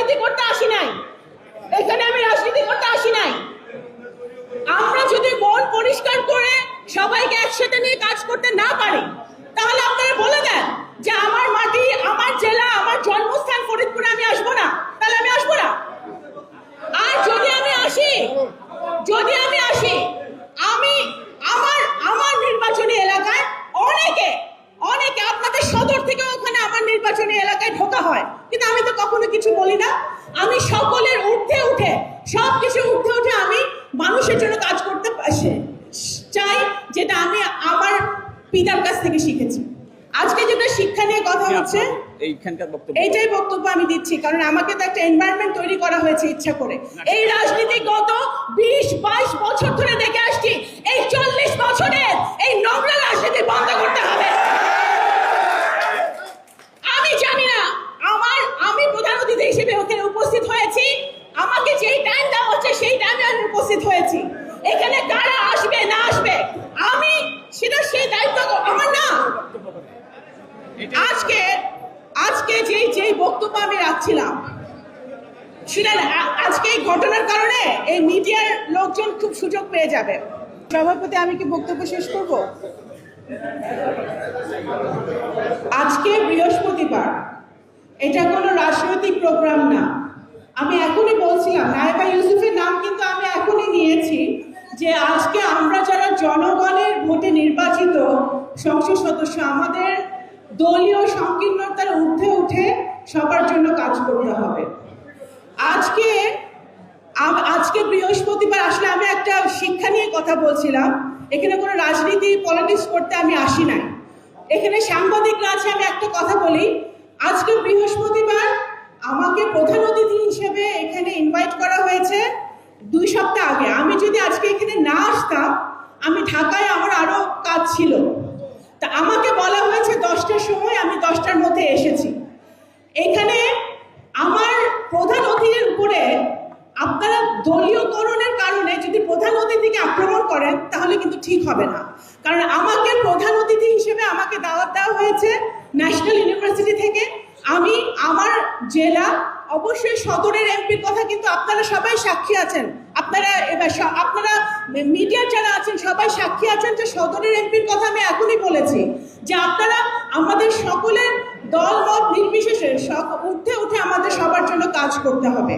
রাজনীতি করতে আসি নাই, এখানে আমি রাজনীতি করতে আসি নাই। আমরা যদি মন পরিষ্কার করে সবাইকে একসাথে নিয়ে কাজ করতে না পারি, তাহলে আপনারা বলে দেন যে আমার মাটি, আমার জেলা, আমার জন্মস্থান ফরিদপুরে আমি আসবো না, তাহলে আমি আসবো না। আর যদি আমি আসি আমি আমার নির্বাচনী এলাকায় অনেকে আপনাদের সদর থেকে ওখানে আমার নির্বাচনী এলাকায় ঢোকা হয়, কিন্তু আমি তো কখনো কিছু বলি না। আমি সকলের ঊর্ধ্বে উঠে, সবকিছু ঊর্ধ্বে উঠে আমি মানুষের জন্য কাজ করতে চাই, যেটা আমি আমার পিতার কাছ থেকে শিখেছি। আজকে যেটা শিক্ষা নিয়ে কথা হচ্ছে, এইটাই বক্তব্য আমি দিচ্ছি, কারণ আমাকে তো একটা এনভায়রনমেন্ট তৈরি করা হয়েছে ইচ্ছা করে। এই রাজনীতি গত 20-22 বছর ধরে দেখে আসছি। এই 40 বছরের এই নোংরা রাজনীতি বন্ধ করতে হবে। আমি জানি না, আমি প্রধান অতিথি হিসেবে ওখানে উপস্থিত হয়েছি, আমাকে যেই টাইম দেওয়া হচ্ছে সেই টাইমে আমি উপস্থিত হয়েছি। এখানে কারা আসবে না আসবে আমি সেই দায়িত্ব আমার না। আজকে যেই বক্তব্য আমি রাখছিলাম, সেটা আজকে এই ঘটনার কারণে এই মিডিয়ার লোকজন খুব সুযোগ পেয়ে যাবে। সভাপতি, আমি কি বক্তব্য শেষ করব? আজকে বৃহস্পতিবার, এটা কোনো রাজনৈতিক প্রোগ্রাম না। আমি এখনই বলছিলাম, নায়েবা ইউসুফের নাম কিন্তু আমি এখনই নিয়েছি, যে আজকে আমরা যারা জনগণের ভোটে নির্বাচিত সংসদ সদস্য, আমাদের দলীয় সংকীর্ণতার ঊর্ধ্বে উঠে সবার জন্য কাজ করতে হবে। আজকে বৃহস্পতিবার, আসলে আমি একটা শিক্ষা নিয়ে কথা বলছিলাম। এখানে কোনো রাজনীতি পলিটিক্স করতে আমি আসি নাই, এখানে সাংবাদিকরা আছে। আমি একটা কথা বলি, আজকে বৃহস্পতিবার আমাকে প্রধান অতিথি হিসেবে এখানে ইনভাইট করা হয়েছে 2 সপ্তাহ আগে। আমি যদি আজকে এখানে না আসতাম, আমি ঢাকায়, আমার আরো কাজ ছিল, তা আমাকে বলা হয়েছে 10টার সময়, আমি 10টার মধ্যে এসেছি। এখানে আমার প্রধান অতিথির উপরে আপনারা দলীয়করণের কারণে যদি প্রধান অতিথিকে আক্রমণ করেন, তাহলে কিন্তু ঠিক হবে না। কারণ আমাকে প্রধান অতিথি হিসেবে আমাকে দাওয়াত দেওয়া হয়েছে ন্যাশনাল ইউনিভার্সিটি থেকে। আমি আমার জেলা, অবশ্যই সদরের এমপির কথা কিন্তু আপনারা সবাই সাক্ষী আছেন, আপনারা মিডিয়ার যারা আছেন সবাই সাক্ষী আছেন, যে সদরের এমপির কথা আমি এখনই বলেছি, যে আপনারা আমাদের সকলের দল মত নির্বিশেষে ঊর্ধ্বে উঠে আমাদের সবার জন্য কাজ করতে হবে।